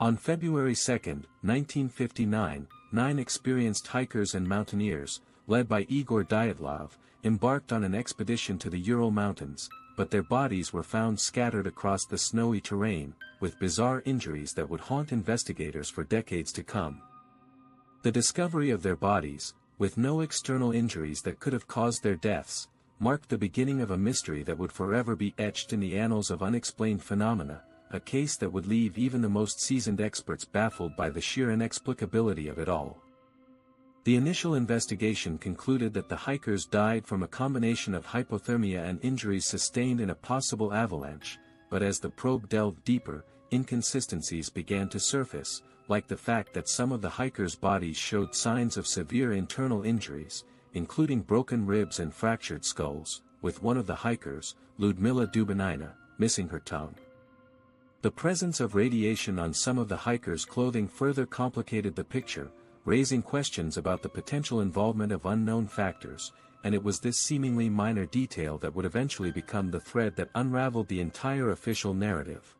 On February 2, 1959, 9 experienced hikers and mountaineers, led by Igor Dyatlov, embarked on an expedition to the Ural Mountains, but their bodies were found scattered across the snowy terrain, with bizarre injuries that would haunt investigators for decades to come. The discovery of their bodies, with no external injuries that could have caused their deaths, marked the beginning of a mystery that would forever be etched in the annals of unexplained phenomena, a case that would leave even the most seasoned experts baffled by the sheer inexplicability of it all. The initial investigation concluded that the hikers died from a combination of hypothermia and injuries sustained in a possible avalanche, but as the probe delved deeper, inconsistencies began to surface, like the fact that some of the hikers' bodies showed signs of severe internal injuries, including broken ribs and fractured skulls, with one of the hikers, Ludmila Dubinina, missing her tongue. The presence of radiation on some of the hikers' clothing further complicated the picture, raising questions about the potential involvement of unknown factors, and it was this seemingly minor detail that would eventually become the thread that unraveled the entire official narrative.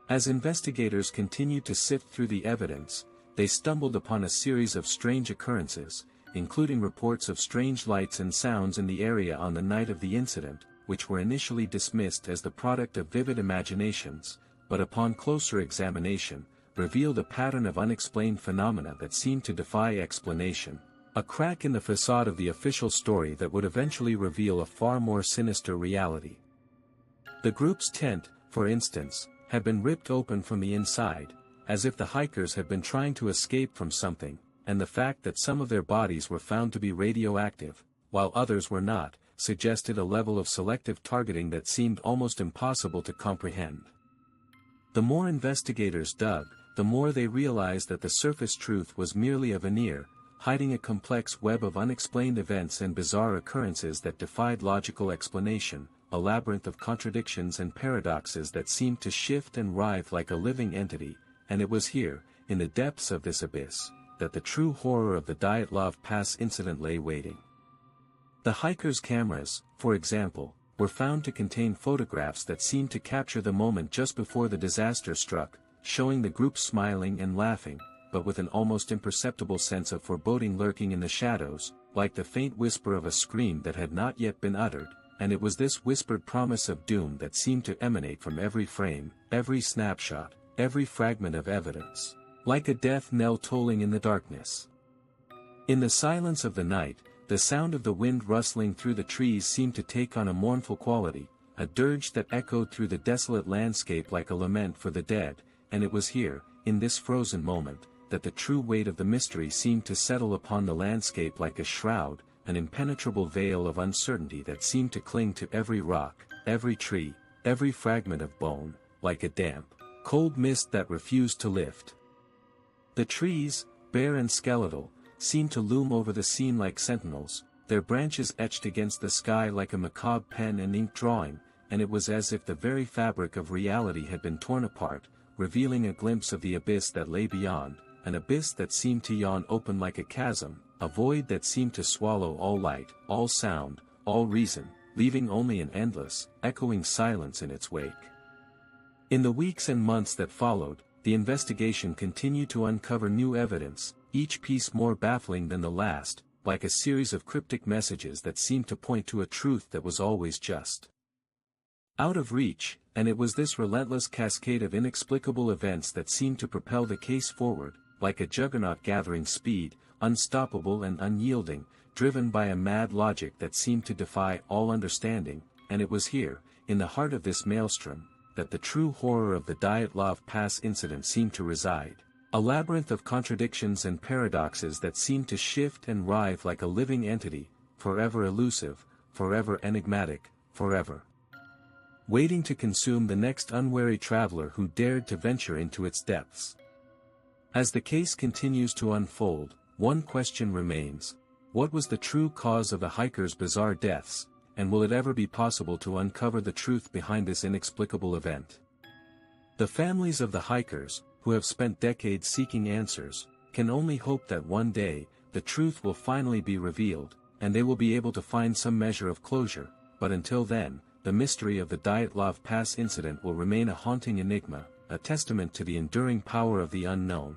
As investigators continued to sift through the evidence, they stumbled upon a series of strange occurrences, including reports of strange lights and sounds in the area on the night of the incident, which were initially dismissed as the product of vivid imaginations, but upon closer examination, revealed a pattern of unexplained phenomena that seemed to defy explanation, a crack in the facade of the official story that would eventually reveal a far more sinister reality. The group's tent, for instance, had been ripped open from the inside, as if the hikers had been trying to escape from something, and the fact that some of their bodies were found to be radioactive, while others were not, suggested a level of selective targeting that seemed almost impossible to comprehend. The more investigators dug, the more they realized that the surface truth was merely a veneer, hiding a complex web of unexplained events and bizarre occurrences that defied logical explanation, a labyrinth of contradictions and paradoxes that seemed to shift and writhe like a living entity, and it was here, in the depths of this abyss, that the true horror of the Dyatlov Pass incident lay waiting. The hikers' cameras, for example, were found to contain photographs that seemed to capture the moment just before the disaster struck, showing the group smiling and laughing, but with an almost imperceptible sense of foreboding lurking in the shadows, like the faint whisper of a scream that had not yet been uttered, and it was this whispered promise of doom that seemed to emanate from every frame, every snapshot, every fragment of evidence, like a death knell tolling in the darkness. In the silence of the night, the sound of the wind rustling through the trees seemed to take on a mournful quality, a dirge that echoed through the desolate landscape like a lament for the dead, and it was here, in this frozen moment, that the true weight of the mystery seemed to settle upon the landscape like a shroud, an impenetrable veil of uncertainty that seemed to cling to every rock, every tree, every fragment of bone, like a damp, cold mist that refused to lift. The trees, bare and skeletal, seemed to loom over the scene like sentinels, their branches etched against the sky like a macabre pen and ink drawing, and it was as if the very fabric of reality had been torn apart, revealing a glimpse of the abyss that lay beyond, an abyss that seemed to yawn open like a chasm, a void that seemed to swallow all light, all sound, all reason, leaving only an endless, echoing silence in its wake. In the weeks and months that followed, the investigation continued to uncover new evidence, each piece more baffling than the last, like a series of cryptic messages that seemed to point to a truth that was always just out of reach, and it was this relentless cascade of inexplicable events that seemed to propel the case forward, like a juggernaut gathering speed, unstoppable and unyielding, driven by a mad logic that seemed to defy all understanding, and it was here, in the heart of this maelstrom, that the true horror of the Dyatlov Pass incident seemed to reside, a labyrinth of contradictions and paradoxes that seemed to shift and writhe like a living entity, forever elusive, forever enigmatic, forever waiting to consume the next unwary traveler who dared to venture into its depths. As the case continues to unfold, one question remains: what was the true cause of the hikers' bizarre deaths, and will it ever be possible to uncover the truth behind this inexplicable event? The families of the hikers, who have spent decades seeking answers, can only hope that one day, the truth will finally be revealed, and they will be able to find some measure of closure, but until then, the mystery of the Dyatlov Pass incident will remain a haunting enigma, a testament to the enduring power of the unknown.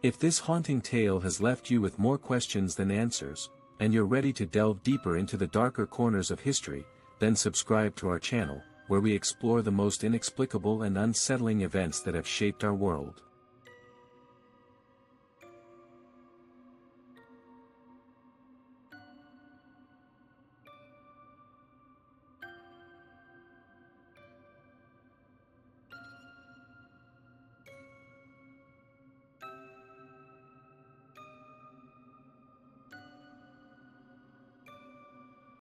If this haunting tale has left you with more questions than answers, and you're ready to delve deeper into the darker corners of history, then subscribe to our channel, where we explore the most inexplicable and unsettling events that have shaped our world.